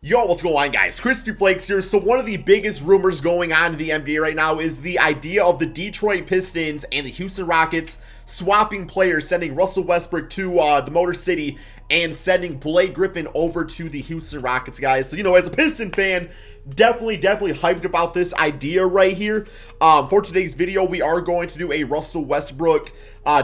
Yo, what's going on, guys? Crispy Flakes here. So one of the biggest rumors going on in the NBA right now is the idea of the Detroit Pistons and the Houston Rockets swapping players, sending Russell Westbrook to the Motor City and sending Blake Griffin over to the Houston Rockets, guys. So, as a Piston fan, definitely hyped about this idea right here. For today's video, we are going to do a Russell Westbrook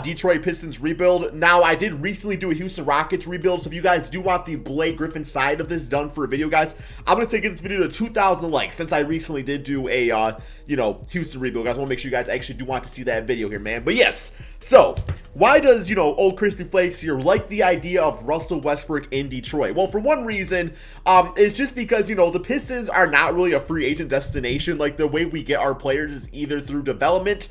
Detroit Pistons rebuild. Now, I did recently do a Houston Rockets rebuild, so if you guys do want the Blake Griffin side of this done for a video, guys, I'm going to get this video to 2,000 likes since I recently did do a, Houston rebuild. Guys, I want to make sure you guys actually do want to see that video here, man. But yes, so why does, old Crispy Flakes here like the idea of Russell Westbrook in Detroit? Well, for one reason, it's just because, the Pistons are not really a free agent destination. Like, the way we get our players is either through development,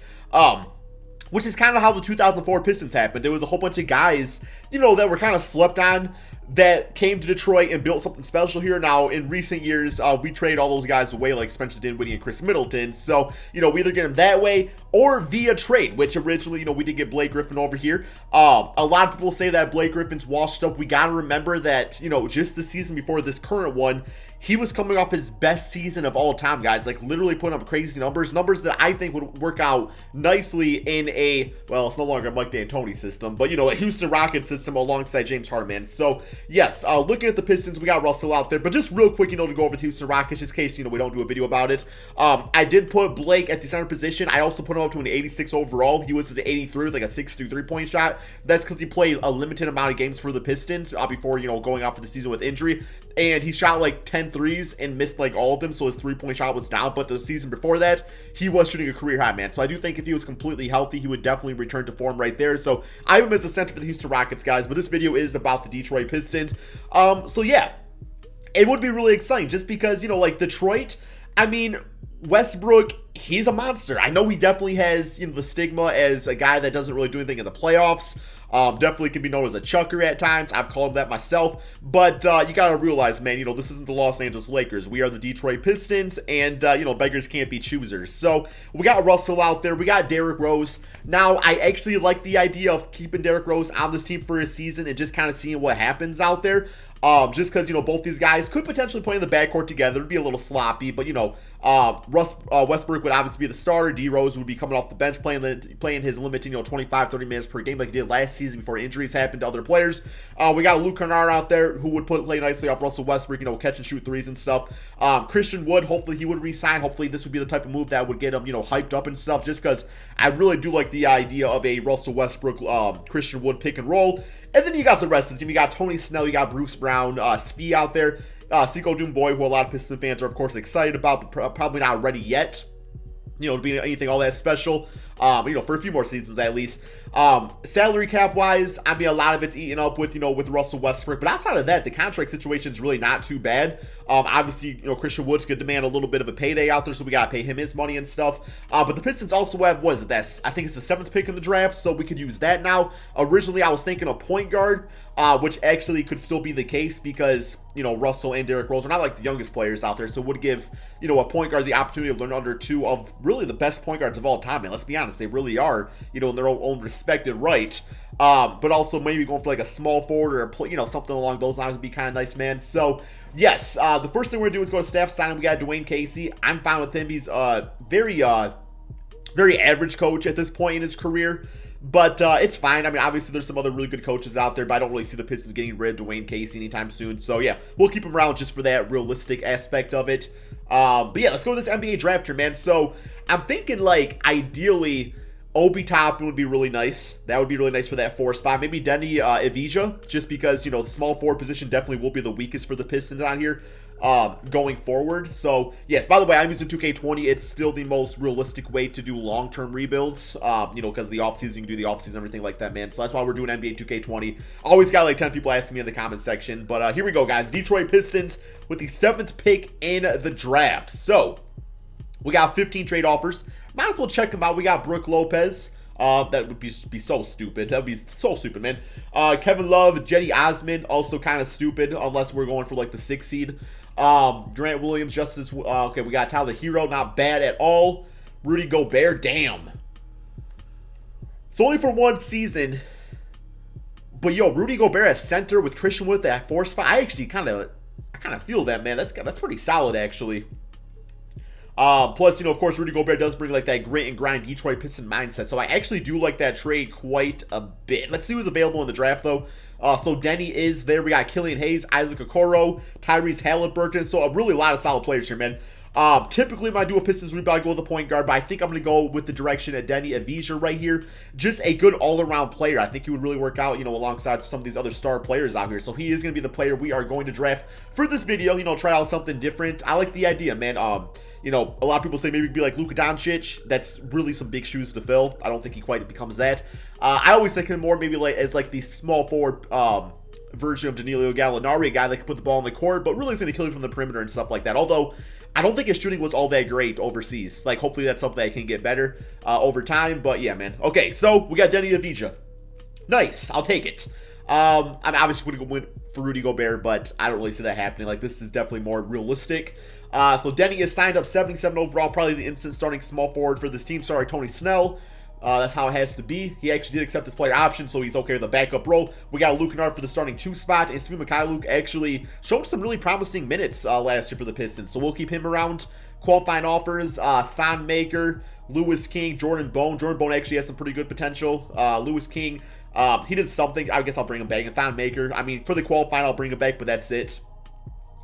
which is kind of how the 2004 Pistons happened. There was a whole bunch of guys, that were kind of slept on that came to Detroit and built something special here. Now, in recent years, we trade all those guys away like Spencer Dinwiddie and Chris Middleton. So, we either get them that way or via trade, which originally, we did get Blake Griffin over here. A lot of people say that Blake Griffin's washed up. We got to remember that, just the season before this current one, he was coming off his best season of all time, guys. Like, literally putting up crazy numbers that I think would work out nicely in a, well, it's no longer a Mike D'Antoni system, but, a Houston Rockets system alongside James Harden. So, yes, looking at the Pistons, we got Russell out there. But just real quick, to go over the Houston Rockets, just in case, we don't do a video about it. I did put Blake at the center position. I also put him up to an 86 overall. He was at 83 with like a 6'2" three-point shot. That's because he played a limited amount of games for the Pistons before, going out for the season with injury. And he shot like 10 threes and missed like all of them, so his three-point shot was down. But the season before that, he was shooting a career high, man. So I do think if he was completely healthy, he would definitely return to form right there. So I have him as the center for the Houston Rockets, guys. But this video is about the Detroit Pistons. So yeah, it would be really exciting just because, like Detroit, I mean, Westbrook, he's a monster. I know he definitely has, the stigma as a guy that doesn't really do anything in the playoffs. Definitely can be known as a chucker at times. I've called him that myself. But you got to realize, man, this isn't the Los Angeles Lakers. We are the Detroit Pistons, and, beggars can't be choosers. So we got Russell out there. We got Derrick Rose. Now, I actually like the idea of keeping Derrick Rose on this team for a season and just kind of seeing what happens out there. Just because, both these guys could potentially play in the backcourt together. It'd be a little sloppy, but, Westbrook would obviously be the starter. D Rose would be coming off the bench playing his limited, 25, 30 minutes per game like he did last season before injuries happened to other players. We got Luke Kennard out there who would play nicely off Russell Westbrook, catch and shoot threes and stuff. Christian Wood, hopefully he would re-sign. Hopefully this would be the type of move that would get him, hyped up and stuff, just because I really do like the idea of a Russell Westbrook, Christian Wood pick and roll. And then you got the rest of the team. You got Tony Snell, you got Bruce Brown, Svi out there, Sekou Doumbouya, who a lot of Pistons fans are, of course, excited about, but probably not ready yet, to be anything all that special, for a few more seasons at least. Salary cap wise, I mean, a lot of it's eaten up with, with Russell Westbrook, but outside of that, the contract situation is really not too bad. Obviously, Christian Wood's could demand a little bit of a payday out there, so we got to pay him his money and stuff. But the Pistons also have, what is it, I think it's the 7th pick in the draft, so we could use that now. Originally, I was thinking a point guard, which actually could still be the case because, Russell and Derrick Rose are not like the youngest players out there, so it would give, a point guard the opportunity to learn under two of really the best point guards of all time, and let's be honest, they really are, in their own respected right. But also maybe going for like a small forward or something along those lines would be kind of nice, man. So yes, the first thing we're gonna do is go to staff signing. We got Dwayne Casey. I'm fine with him. He's very average coach at this point in his career, but it's fine. I mean, obviously there's some other really good coaches out there, but I don't really see the Pistons getting rid of Dwayne Casey anytime soon. So yeah, we'll keep him around just for that realistic aspect of it. But yeah, let's go to this NBA draft here, man. So I'm thinking like ideally Obi Toppin would be really nice. That would be really nice for that 4 spot. Maybe Denny Avdija, just because, the small forward position definitely will be the weakest for the Pistons on here going forward. So, yes, by the way, I'm using 2K20. It's still the most realistic way to do long-term rebuilds, because the offseason, you can do the offseason, everything like that, man. So that's why we're doing NBA 2K20. Always got like 10 people asking me in the comment section. But here we go, guys. Detroit Pistons with the 7th pick in the draft. So, we got 15 trade offers. Might as well check them out. We got Brook Lopez. That would be so stupid. That would be so stupid, man. Kevin Love, Jetty Osman, also kind of stupid, unless we're going for like the 6th seed. Grant Williams, Justice. Okay, we got Tyler Hero, not bad at all. Rudy Gobert, damn. It's only for one season. But yo, Rudy Gobert at center with Christian Wood at 4 spot. I actually kind of I kind of feel that, man. That's pretty solid, actually. Plus, of course, Rudy Gobert does bring like that grit and grind Detroit Piston mindset. So I actually do like that trade quite a bit. Let's see who's available in the draft, though. So Denny is there. We got Killian Hayes, Isaac Okoro, Tyrese Halliburton. So really a lot of solid players here, man. Typically when I do a Pistons rebound, I go with the point guard, but I think I'm going to go with the direction of Denny Avdija right here. Just a good all-around player. I think he would really work out, alongside some of these other star players out here. So he is going to be the player we are going to draft for this video, try out something different. I like the idea, man. A lot of people say maybe it'd be like Luka Doncic. That's really some big shoes to fill. I don't think he quite becomes that. I always think him more maybe like as like the small forward version of Danilo Gallinari, a guy that can put the ball on the court, but really is going to kill you from the perimeter and stuff like that. Although I don't think his shooting was all that great overseas. Like, hopefully that's something that can get better over time. But yeah, man. Okay, so we got Denny Avdija. Nice. I'll take it. I'm obviously going to win for Rudy Gobert, but I don't really see that happening. Like, this is definitely more realistic. So Denny is signed up 77 overall, probably the instant starting small forward for this team. Sorry, Tony Snell. That's how it has to be. He actually did accept his player option, so he's okay with the backup role. We got Luke Kennard for the starting 2 spot, and Svi Mykhailiuk actually showed some really promising minutes last year for the Pistons, so we'll keep him around. Qualifying offers, Thon Maker, Lewis King, Jordan Bone. Jordan Bone actually has some pretty good potential. Lewis King, he did something. I guess I'll bring him back. And Thon Maker, I mean, for the qualifying, I'll bring him back, but that's it.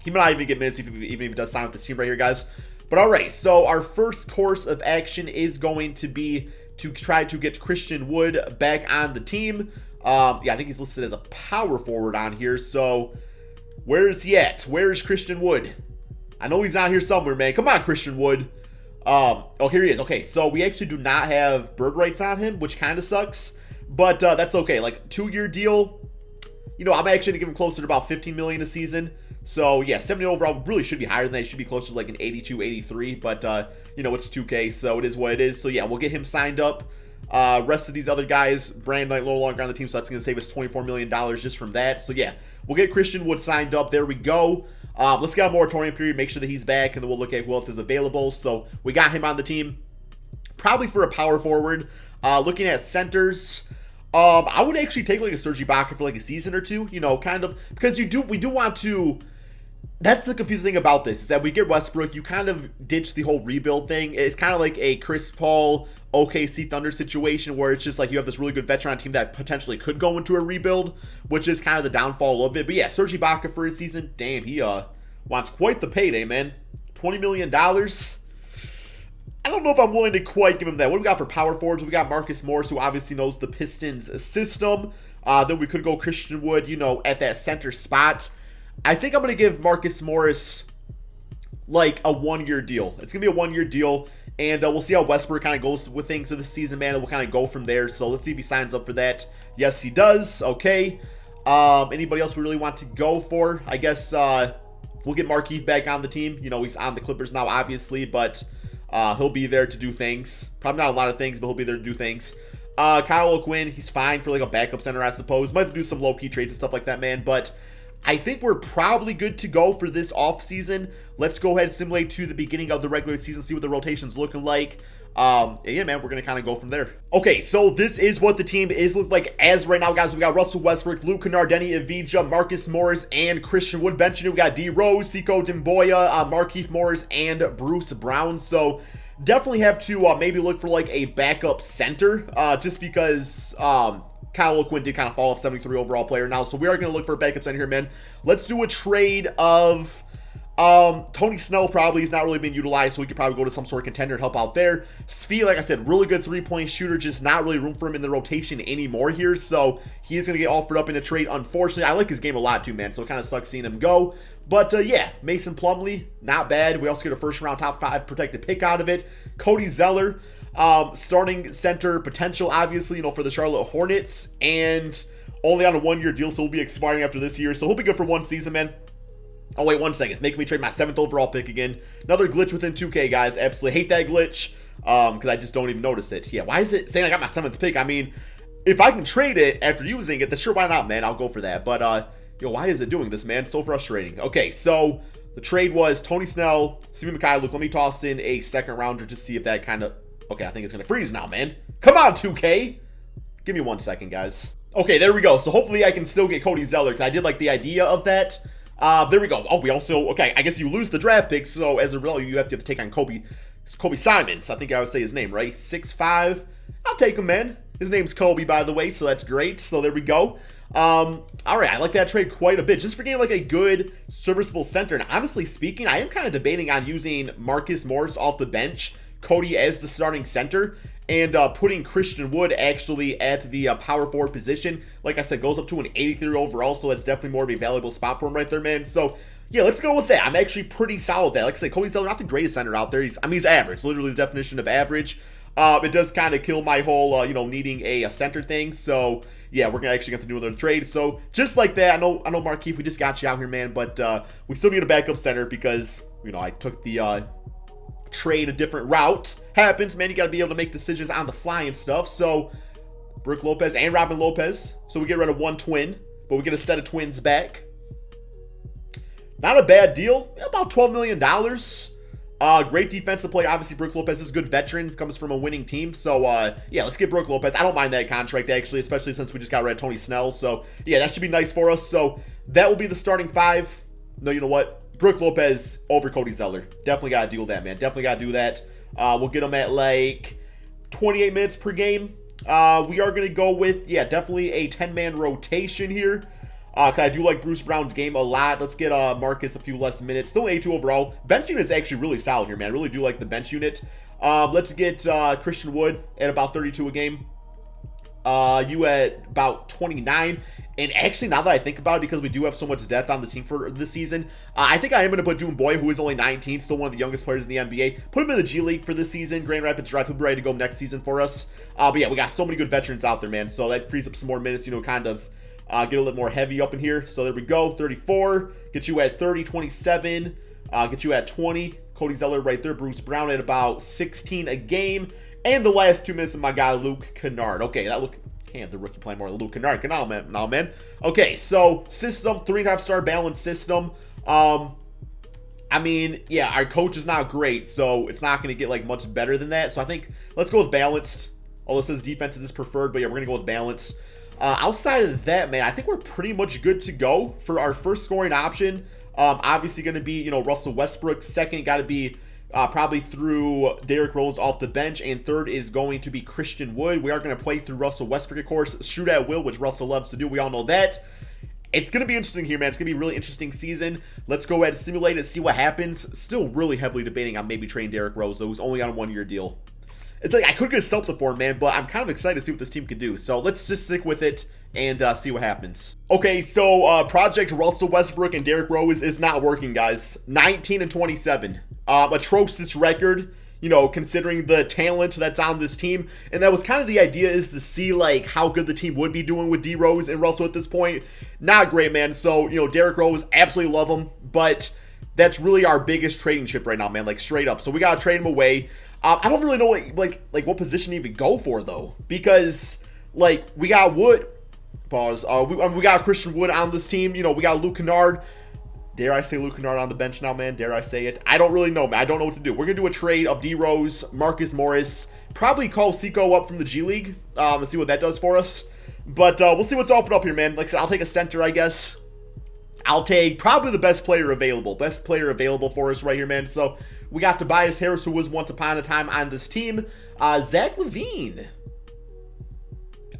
He might not even get minutes even if he does sign with this team right here, guys. But all right, so our first course of action is going to be to try to get Christian Wood back on the team. Yeah, I think he's listed as a power forward on here. So where is he at? Where is Christian Wood? I know he's out here somewhere, man. Come on, Christian Wood. Oh, here he is. Okay, so we actually do not have bird rights on him, which kind of sucks. But that's okay. Like, 2-year deal. I'm actually going to give him closer to about $15 million a season. So, yeah, 70 overall really should be higher than that. It should be closer to like an 82, 83. But, it's 2K, so it is what it is. So, yeah, we'll get him signed up. Rest of these other guys, Brand Knight no longer on the team, so that's going to save us $24 million just from that. So, yeah, we'll get Christian Wood signed up. There we go. Let's get a moratorium period, make sure that he's back, and then we'll look at who else is available. So, we got him on the team. Probably for a power forward. Looking at centers, I would actually take like a Serge Ibaka for like a season or two, kind of, because we do want to. That's the confusing thing about this, is that we get Westbrook, you kind of ditch the whole rebuild thing. It's kind of like a Chris Paul, OKC Thunder situation where it's just like you have this really good veteran team that potentially could go into a rebuild, which is kind of the downfall of it. But yeah, Serge Ibaka for his season, damn, he wants quite the payday, man. $20 million. I don't know if I'm willing to quite give him that. What do we got for power forwards? We got Marcus Morris, who obviously knows the Pistons system. Then we could go Christian Wood, at that center spot. I think I'm going to give Marcus Morris like a 1-year deal. It's going to be a 1-year deal, and we'll see how Westbrook kind of goes with things in the season, man, and we'll kind of go from there. So let's see if he signs up for that. Yes, he does. Okay. Anybody else we really want to go for? I guess we'll get Markieff back on the team. He's on the Clippers now, obviously, but he'll be there to do things. Probably not a lot of things, but he'll be there to do things. Kyle O'Quinn, he's fine for like a backup center, I suppose. Might have to do some low-key trades and stuff like that, man, but I think we're probably good to go for this offseason. Let's go ahead and simulate to the beginning of the regular season, see what the rotation's looking like. Yeah, man, we're going to kind of go from there. Okay, so this is what the team is looking like as right now, guys. We got Russell Westbrook, Luke Kennard, Denny Avdija, Marcus Morris, and Christian Wood benching. We got D. Rose, Sekou Doumbouya, Markieff Morris, and Bruce Brown. So definitely have to maybe look for like a backup center, just because Kyle O'Quinn did kind of fall off 73 overall player now. So we are going to look for a backup center here, man. Let's do a trade of Tony Snell. Probably is not really being utilized, so we could probably go to some sort of contender to help out there. Svi, like I said, really good 3-point shooter, just not really room for him in the rotation anymore here, so he is going to get offered up in a trade. Unfortunately, I like his game a lot too, man, so it kind of sucks seeing him go. But yeah, Mason Plumlee, not bad. We also get a first-round top 5 protected pick out of it. Cody Zeller, starting center potential, obviously, for the Charlotte Hornets, and only on a 1-year deal, so he'll be expiring after this year, so he'll be good for 1 season, man. Oh, wait, 1 second. It's making me trade my 7th overall pick again. Another glitch within 2K, guys. Absolutely hate that glitch, because I just don't even notice it. Yeah, why is it saying I got my 7th pick? I mean, if I can trade it after using it, then sure, why not, man? I'll go for that. But, why is it doing this, man? So frustrating. Okay, so the trade was Tony Snell, Svi Mykhailiuk. Let me toss in a 2nd rounder to see if that kind of... Okay, I think it's going to freeze now, man. Come on, 2K. Give me 1 second, guys. Okay, there we go. So hopefully I can still get Cody Zeller, because I did like the idea of that. There we go. Oh, we also, okay, I guess you lose the draft pick, so as a result, you have to take on Kobe Simons. I think I would say his name, right? 6'5". I'll take him, man. His name's Kobe, by the way, so that's great. So there we go. All right, I like that trade quite a bit. Just for getting like a good, serviceable center. And honestly speaking, I am kind of debating on using Marcus Morris off the bench, Cody as the starting center, and putting Christian Wood actually at the power forward position. Like I said, goes up to an 83 overall, so that's definitely more of a valuable spot for him right there, man. So yeah, let's go with that. I'm actually pretty solid with that. Like I said, Cody Zeller, not the greatest center out there. He's average. Literally the definition of average. It does kind of kill my whole, needing a center thing. So yeah, we're gonna actually have to do another trade. So just like that, I know, Markeith, we just got you out here, man, but we still need a backup center because I took the trade a different route. Happens, man. You got to be able to make decisions on the fly and stuff. So Brook Lopez and Robin Lopez. So we get rid of one twin, but we get a set of twins back. Not a bad deal. About $12 million. Great defensive play. Obviously, Brook Lopez is a good veteran. Comes from a winning team. So, yeah, let's get Brook Lopez. I don't mind that contract, actually, especially since we just got rid of Tony Snell. So, yeah, that should be nice for us. So, that will be the starting five. No, you know what? Brook Lopez over Cody Zeller. Definitely got to deal with that, man. Definitely got to do that. We'll get him at, like, 28 minutes per game. We are going to go with, yeah, definitely a 10-man rotation here. Because I do like Bruce Brown's game a lot. Let's get Marcus a few less minutes. Still 82 overall. Bench unit is actually really solid here, man. I really do like the bench unit. Let's get Christian Wood at about 32 a game. You at about 29. And actually, now that I think about it, because we do have so much depth on the team for this season, I think I am going to put Doom Boy, who is only 19, still one of the youngest players in the NBA. Put him in the G League for this season. Grand Rapids Drive, he'll be ready to go next season for us. But yeah, we got so many good veterans out there, man. So that frees up some more minutes, kind of get a little more heavy up in here. So there we go. 34. Get you at 30, 27. Get you at 20. Cody Zeller right there. Bruce Brown at about 16 a game. And the last 2 minutes of my guy, Luke Kennard. Okay, that look. Can't the rookie play more than Luke Kennard? No, man. Okay, so system, 3.5-star balance system. I mean, yeah, our coach is not great, so it's not going to get like much better than that. So I think let's go with balanced. Although it says defense is preferred, but yeah, we're going to go with balanced. Outside of that, man, I think we're pretty much good to go for our first scoring option. Obviously going to be, Russell Westbrook. Second, got to be probably through Derrick Rose off the bench, and third is going to be Christian Wood. We are going to play through Russell Westbrook, of course, shoot at will, which Russell loves to do. We all know that. It's going to be interesting here, man. It's going to be a really interesting season. Let's go ahead and simulate it, see what happens. Still really heavily debating on maybe trading Derrick Rose, though, who's only on a 1-year deal. It's like I could get something for him, man, but I'm kind of excited to see what this team can do. So let's just stick with it and see what happens. Okay, so Project Russell Westbrook and Derrick Rose is not working, guys. 19 and 27. Atrocious record, considering the talent that's on this team. And that was kind of the idea, is to see like how good the team would be doing with D Rose and Russell at this point. Not great, man. So, Derrick Rose, absolutely love him, but that's really our biggest trading chip right now, man. Like straight up. So we gotta trade him away. I don't really know what position to even go for though, because like we got Wood. Pause. We got Christian Wood on this team. We got Luke Kennard. Dare I say Luke Kennard on the bench now, man? Dare I say it? I don't really know, man. I don't know what to do. We're going to do a trade of D Rose, Marcus Morris, probably call Seco up from the G League and see what that does for us. But we'll see what's offered up here, man. Like I said, I'll take a center, I guess. I'll take probably the best player available. Best player available for us right here, man. So we got Tobias Harris, who was once upon a time on this team. Zach LaVine.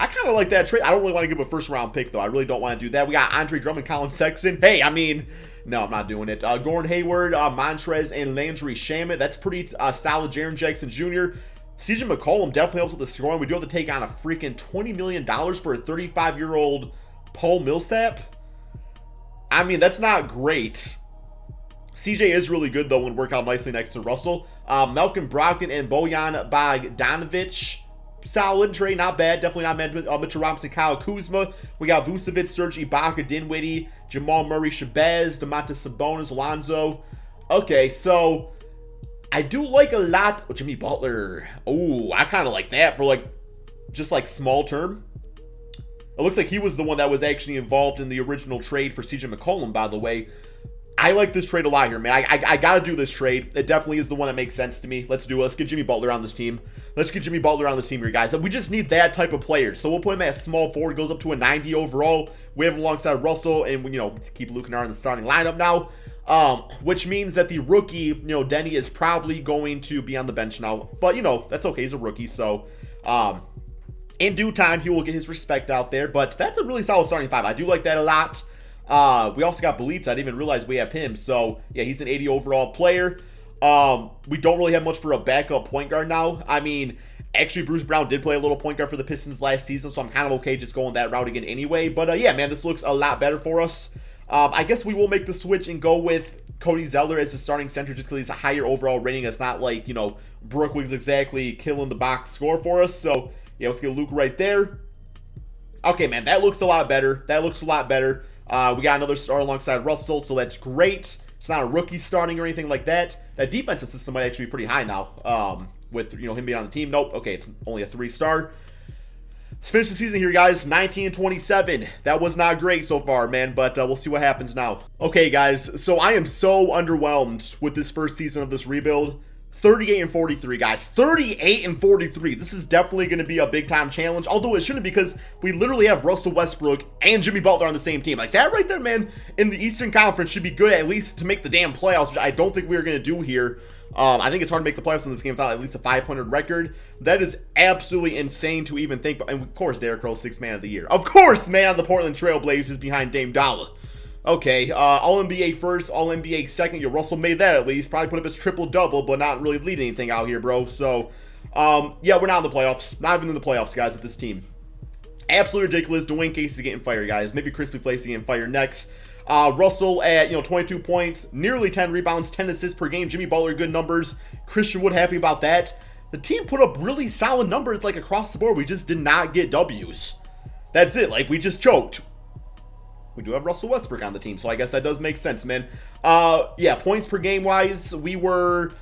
I kind of like that trade. I don't really want to give a first-round pick, though. I really don't want to do that. We got Andre Drummond, Colin Sexton. Hey, I mean, no, I'm not doing it. Gordon Hayward, Montrez, and Landry Shamet. That's pretty solid. Jaren Jackson Jr. CJ McCollum definitely helps with the scoring. We do have to take on a freaking $20 million for a 35-year-old Paul Millsap. I mean, that's not great. CJ is really good, though, and work out nicely next to Russell. Malcolm Brogdon and Bojan Bogdanovic. Solid trade, not bad. Definitely not Mitchell Robinson, Kyle Kuzma. We got Vucevic, Serge Ibaka, Dinwiddie, Jamal Murray, Shabazz, Domantas Sabonis, Alonzo. Okay, so I do like a lot. Oh, Jimmy Butler. Oh, I kind of like that for just small term. It looks like he was the one that was actually involved in the original trade for CJ McCollum, by the way. I like this trade a lot here, man. I gotta do this trade. It definitely is the one that makes sense to me. Let's do it. Let's get Jimmy Butler on this team. Let's get Jimmy Butler on this team here, guys. We just need that type of player. So we'll put him at small forward. Goes up to a 90 overall. We have him alongside Russell, and we, keep Luke Kennard in the starting lineup now. Which means that the rookie, Denny is probably going to be on the bench now. But, that's okay. He's a rookie, so in due time, he will get his respect out there. But that's a really solid starting five. I do like that a lot. We also got Bledsoe. I didn't even realize we have him. So, yeah, he's an 80 overall player. We don't really have much for a backup point guard now. I mean, actually, Bruce Brown did play a little point guard for the Pistons last season, so I'm kind of okay just going that route again anyway. But, yeah, man, this looks a lot better for us. I guess we will make the switch and go with Cody Zeller as the starting center just because he's a higher overall rating. It's not like, Brook was exactly killing the box score for us. So, yeah, let's get Luke right there. Okay, man, that looks a lot better. We got another star alongside Russell, so that's great. It's not a rookie starting or anything like that. That defensive system might actually be pretty high now with, him being on the team. Nope, okay, it's only a 3-star. Let's finish the season here, guys. 19-27. That was not great so far, man, but we'll see what happens now. Okay, guys, so I am so underwhelmed with this first season of this rebuild. 38-43, guys. 38-43. This is definitely going to be a big-time challenge, although it shouldn't because we literally have Russell Westbrook and Jimmy Butler on the same team. Like, that right there, man, in the Eastern Conference should be good at least to make the damn playoffs, which I don't think we're going to do here. I think it's hard to make the playoffs in this game without at least a 500 record. That is absolutely insane to even think. And, of course, Derrick Rose, 6th man of the year. Of course, man, on the Portland Trail Blazers behind Dame Dollar. Okay, All-NBA first, All-NBA second. Russell made that at least. Probably put up his triple-double, but not really lead anything out here, bro. So, yeah, we're not in the playoffs. Not even in the playoffs, guys, with this team. Absolutely ridiculous. Dwayne Casey's getting fired, guys. Maybe Crispy Flakes getting fired next. Russell at, 22 points, nearly 10 rebounds, 10 assists per game. Jimmy Butler, good numbers. Christian Wood, happy about that. The team put up really solid numbers, like, across the board. We just did not get W's. That's it. Like, we just choked. We do have Russell Westbrook on the team, so I guess that does make sense, man. Yeah, points per game wise, we were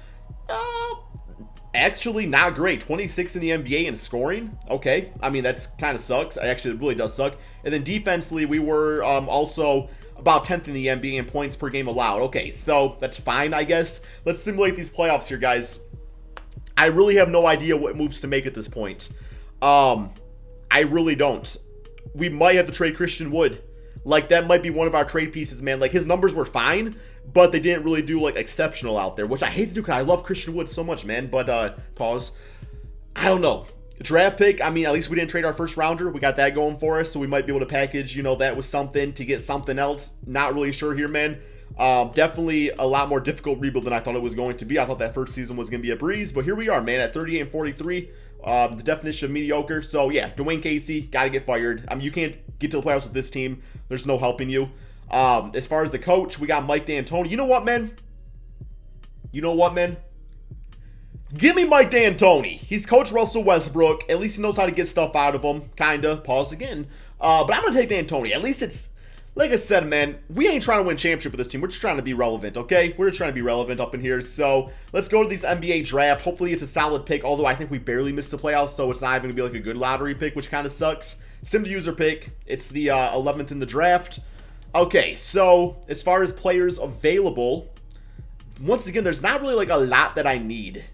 actually not great. 26 in the NBA in scoring. Okay, I mean, that's kind of sucks. Actually, it really does suck. And then defensively, we were also about 10th in the NBA in points per game allowed. Okay, so that's fine, I guess. Let's simulate these playoffs here, guys. I really have no idea what moves to make at this point. I really don't. We might have to trade Christian Wood. Like, that might be one of our trade pieces, man. Like, his numbers were fine, but they didn't really do, like, exceptional out there, which I hate to do because I love Christian Wood so much, man. But, pause. I don't know. Draft pick, I mean, at least we didn't trade our first rounder. We got that going for us, so we might be able to package, that with something to get something else. Not really sure here, man. Definitely a lot more difficult rebuild than I thought it was going to be. I thought that first season was going to be a breeze, but here we are, man, at 38-43. The definition of mediocre. So, yeah, Dwayne Casey, got to get fired. I mean, you can't get to the playoffs with this team. There's no helping you. As far as the coach, we got Mike D'Antoni. You know what, man? Give me Mike D'Antoni. He's coached Russell Westbrook. At least he knows how to get stuff out of him. Kinda. Pause again. But I'm going to take D'Antoni. At least it's, like I said, man, we ain't trying to win championship with this team. We're just trying to be relevant, okay? We're just trying to be relevant up in here. So let's go to this NBA draft. Hopefully it's a solid pick, although I think we barely missed the playoffs, so it's not even going to be like a good lottery pick, which kind of sucks. Sim to user pick. It's the 11th in the draft. Okay, so as far as players available, once again, there's not really like a lot that I need.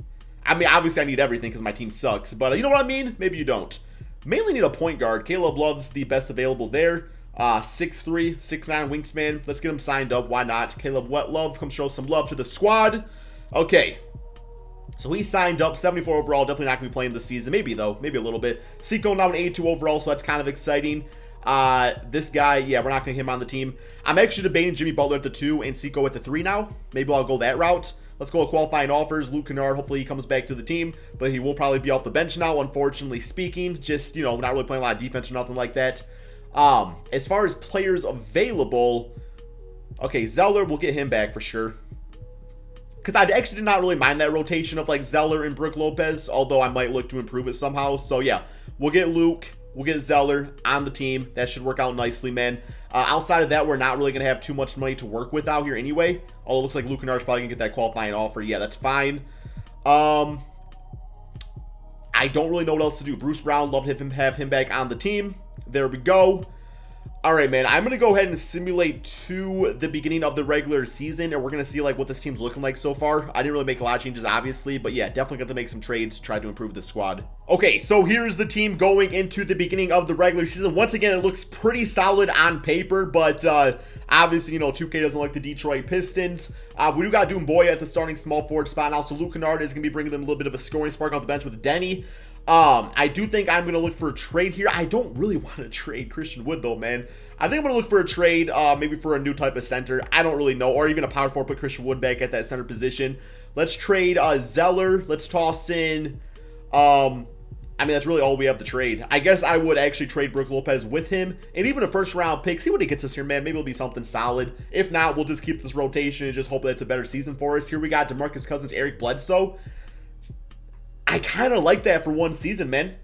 I mean, obviously I need everything because my team sucks, but you know what I mean? Maybe you don't. Mainly need a point guard. Caleb Love's the best available there. 6'3", 6'9" wingspan. Let's get him signed up. Why not? Caleb Love, come show some love to the squad. Okay. So he signed up, 74 overall. Definitely not going to be playing this season. Maybe, though. Maybe a little bit. Seiko now an 82 overall, so that's kind of exciting. This guy, yeah, we're not going to get him on the team. I'm actually debating Jimmy Butler at the 2 and Seiko at the 3 now. Maybe I'll go that route. Let's go with qualifying offers. Luke Kennard, hopefully he comes back to the team, but he will probably be off the bench now, unfortunately speaking. Just, not really playing a lot of defense or nothing like that. As far as players available, okay, Zeller, we'll get him back for sure. Because I actually did not really mind that rotation of like Zeller and Brook Lopez, although I might look to improve it somehow. So yeah, we'll get Luke, we'll get Zeller on the team. That should work out nicely, man. Outside of that, we're not really going to have too much money to work with out here anyway. Although it looks like Luke Kennard's probably going to get that qualifying offer. Yeah, that's fine. I don't really know what else to do. Bruce Brown, love to have him back on the team. There we go. All right, man, I'm going to go ahead and simulate to the beginning of the regular season, and we're going to see, like, what this team's looking like so far. I didn't really make a lot of changes, obviously, but yeah, definitely got to make some trades to try to improve the squad. Okay, so here's the team going into the beginning of the regular season. Once again, it looks pretty solid on paper, but obviously, you know, 2K doesn't like the Detroit Pistons. We do got Doumbouya at the starting small forward spot, and also Luke Kennard is going to be bringing them a little bit of a scoring spark off the bench with Denny. I do think I'm going to look for a trade here. I don't really want to trade Christian Wood, though, man. I think I'm going to look for a trade, maybe for a new type of center. I don't really know. Or even a power forward, put Christian Wood back at that center position. Let's trade Zeller. Let's toss in, I mean, that's really all we have to trade. I guess I would actually trade Brook Lopez with him. And even a first-round pick. See what he gets us here, man. Maybe it'll be something solid. If not, we'll just keep this rotation and just hope that it's a better season for us. Here we got DeMarcus Cousins, Eric Bledsoe. I kind of like that for one season, man.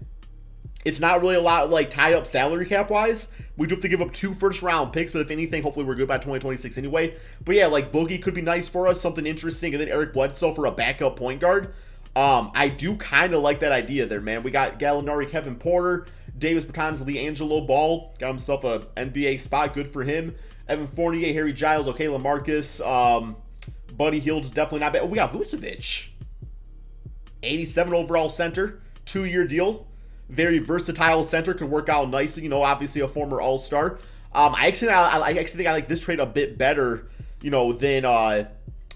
It's not really a lot, like, tied up salary cap-wise. We do have to give up 2 first-round picks, but if anything, hopefully we're good by 2026 anyway. But yeah, like, Boogie could be nice for us, something interesting, and then Eric Bledsoe for a backup point guard. I do kind of like that idea there, man. We got Gallinari, Kevin Porter, Davis Bertans, LiAngelo Ball. Got himself a NBA spot, good for him. Evan Fournier, Harry Giles, okay, LaMarcus. Buddy Hield's definitely not bad. Oh, we got Vucevic. 87 overall center, 2-year deal. Very versatile center, could work out nicely. You know, obviously a former All-Star. I actually think I like this trade a bit better, you know, than the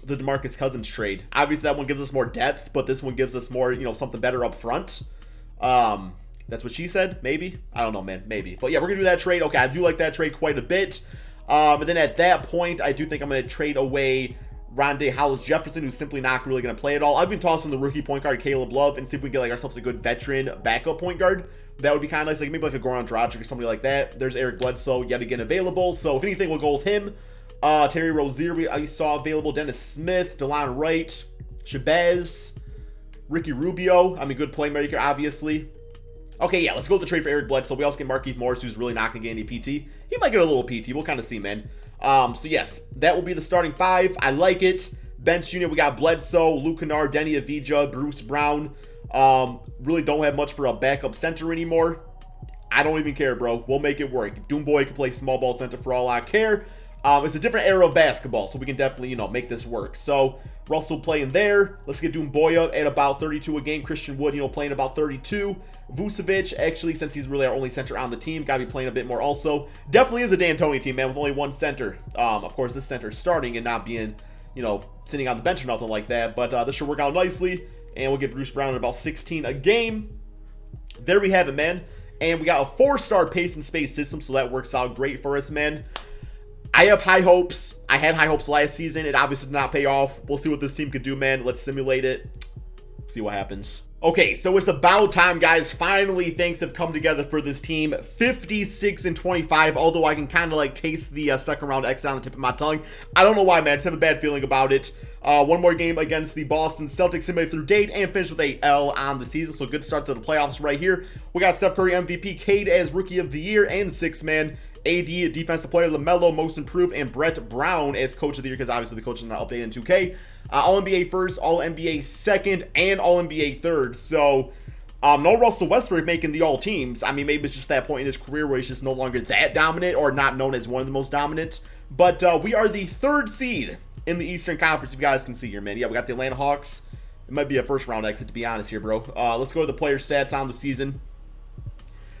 DeMarcus Cousins trade. Obviously, that one gives us more depth, but this one gives us more, you know, something better up front. That's what she said. Maybe, I don't know, man. Maybe, but yeah, we're gonna do that trade. Okay, I do like that trade quite a bit. And then at that point, I do think I'm gonna trade away Rondé Hollis-Jefferson, who's simply not really going to play at all. I've been tossing the rookie point guard, Caleb Love, and see if we can get like ourselves a good veteran backup point guard. That would be kind of nice, like maybe like a Goran Dragic or somebody like that. There's Eric Bledsoe, yet again available. So if anything, we'll go with him. Terry Rozier, we saw available. Dennis Smith, DeLon Wright, Shabazz, Ricky Rubio. I mean, good playmaker, obviously. Okay, yeah, let's go with the trade for Eric Bledsoe. We also get Markieff Morris, who's really not going to get any PT. He might get a little PT. We'll kind of see, man. So yes, that will be the starting 5. I like it. Bench unit, we got Bledsoe, Luke Kennard, Denny Avdija, Bruce Brown. Really don't have much for a backup center anymore. I don't even care, bro. We'll make it work. Doumbouya can play small ball center for all I care. It's a different era of basketball, so we can definitely, you know, make this work. So Russell playing there. Let's get Doumbouya at about 32 a game. Christian Wood, you know, playing about 32. Vucevic, actually, since he's really our only center on the team, got to be playing a bit more also. Definitely is a D'Antoni team, man, with only one center. Of course, this center is starting and not being, you know, sitting on the bench or nothing like that. But this should work out nicely. And we'll get Bruce Brown at about 16 a game. There we have it, man. And we got a 4-star pace and space system, so that works out great for us, man. I have high hopes. I had high hopes last season. It obviously did not pay off. We'll see what this team could do, man. Let's simulate it. See what happens. Okay, so it's about time, guys. Finally, things have come together for this team. 56-25, although I can kind of like taste the second round exit on the tip of my tongue. I don't know why, man. I just have a bad feeling about it. One more game against the Boston Celtics, simulated through date, and finished with a L on the season. So good start to the playoffs right here. We got Steph Curry MVP, Cade as Rookie of the Year, and 6-man. AD, Defensive Player, LaMelo, Most Improved, and Brett Brown as Coach of the Year, because obviously the coach is not updated in 2K. All-NBA first, All-NBA second, and All-NBA third. So, no Russell Westbrook making the all-teams. I mean, maybe it's just that point in his career where he's just no longer that dominant, or not known as one of the most dominant. But we are the 3rd seed in the Eastern Conference, if you guys can see here, man. Yeah, we got the Atlanta Hawks. It might be a first-round exit, to be honest here, bro. Let's go to the player stats on the season.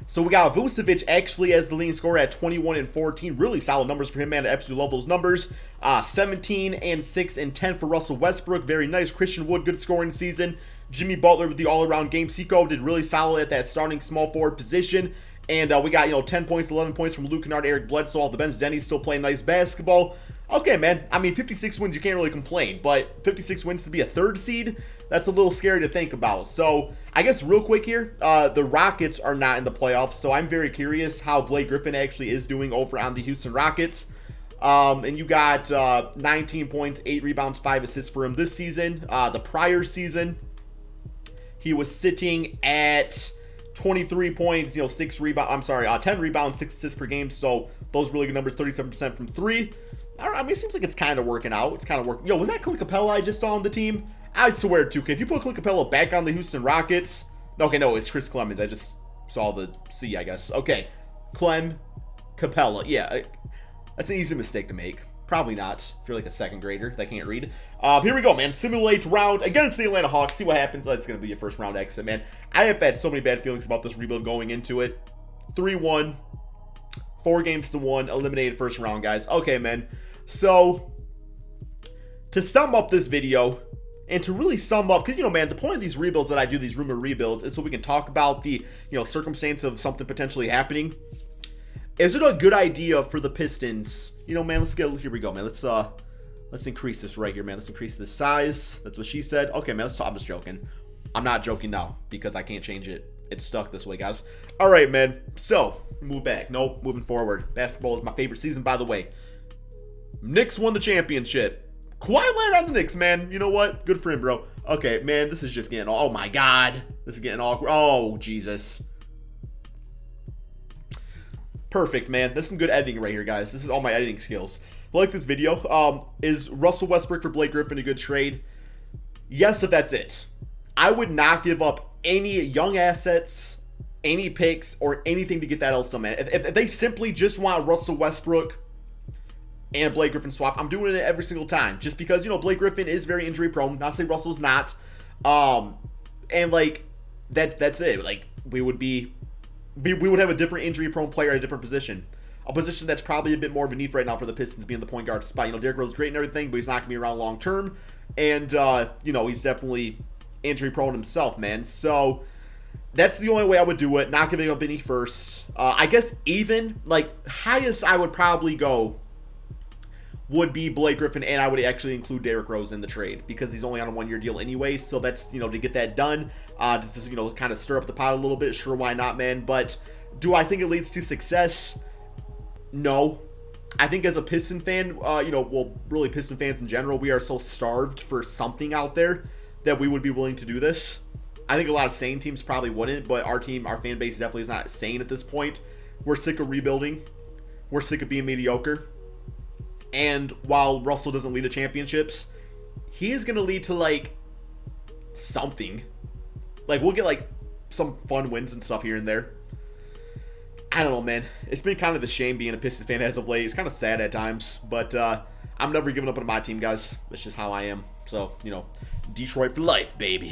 So we got Vucevic actually as the leading scorer at 21-14. Really solid numbers for him, man. I absolutely love those numbers. 17 6 and 10 for Russell Westbrook. Very nice. Christian Wood, good scoring season. Jimmy Butler with the all-around game. Seiko did really solid at that starting small forward position. And we got, you know, 10 points, 11 points from Luke Kennard, Eric Bledsoe off the bench. Denny's still playing nice basketball. Okay, man. I mean, 56 wins, you can't really complain. But 56 wins to be a 3rd seed, that's a little scary to think about. So, I guess real quick here, the Rockets are not in the playoffs. So, I'm very curious how Blake Griffin actually is doing over on the Houston Rockets. And you got 19 points, 8 rebounds, 5 assists for him this season. The prior season, he was sitting at 23 points, you know, 10 rebounds, 6 assists per game. So, those really good numbers, 37% from 3. I mean, it seems like it's kind of working out. It's kind of working. Yo, was that Clint Capella I just saw on the team? I swear, 2K, if you put Clint Capella back on the Houston Rockets... Okay, no, it's Chris Clemens. I just saw the C, I guess. Okay, Clem. Capella. Yeah, that's an easy mistake to make. Probably not if you're like a second grader that can't read. Here we go, man. Simulate round against the Atlanta Hawks. See what happens. That's going to be a first round exit, man. I have had so many bad feelings about this rebuild going into it. 3-1, 4-1, eliminated first round, guys. Okay, man. So to sum up this video, and to really sum up, because, you know, man, the point of these rebuilds that I do, these rumor rebuilds, is so we can talk about the, you know, circumstance of something potentially happening. Is it a good idea for the Pistons? You know, man, here we go, man. Let's increase this right here, man. Let's increase the size. That's what she said. Okay, man, I'm just joking. I'm not joking now because I can't change it. It's stuck this way, guys. All right, man. So, move back. Nope, moving forward. Basketball is my favorite season, by the way. Knicks won the championship. Kawhi landed on the Knicks, man. You know what? Good for him, bro. Okay, man, this is just getting... Oh, my God. This is getting awkward. Oh, Jesus. Perfect, man. This is some good editing right here, guys. This is all my editing skills. If you like this video, is Russell Westbrook for Blake Griffin a good trade? Yes, if that's it. I would not give up any young assets, any picks, or anything to get that else done, man. If they simply just want Russell Westbrook and Blake Griffin swap, I'm doing it every single time. Just because, you know, Blake Griffin is very injury prone. Not to say Russell's not. And, like, that's it. Like, we would have a different injury prone player at a different position. A position that's probably a bit more of a need right now for the Pistons being the point guard spot. You know, Derrick Rose is great and everything, but he's not going to be around long term. And, you know, he's definitely injury prone himself, man. So that's the only way I would do it. Not giving up any first. I guess even, like, highest I would probably go would be Blake Griffin, and I would actually include Derrick Rose in the trade because he's only on a 1-year deal anyway. So that's, you know, to get that done. This is, you know, kind of stir up the pot a little bit. Sure, why not, man? But do I think it leads to success? No. I think as a Piston fan, you know, well, really Piston fans in general, we are so starved for something out there that we would be willing to do this. I think a lot of sane teams probably wouldn't, but our team, our fan base definitely is not sane at this point. We're sick of rebuilding. We're sick of being mediocre. And while Russell doesn't lead to championships, he is going to lead to, like, something. Like, we'll get, like, some fun wins and stuff here and there. I don't know, man. It's been kind of a shame being a Pistons fan as of late. It's kind of sad at times. But I'm never giving up on my team, guys. That's just how I am. So, you know, Detroit for life, baby.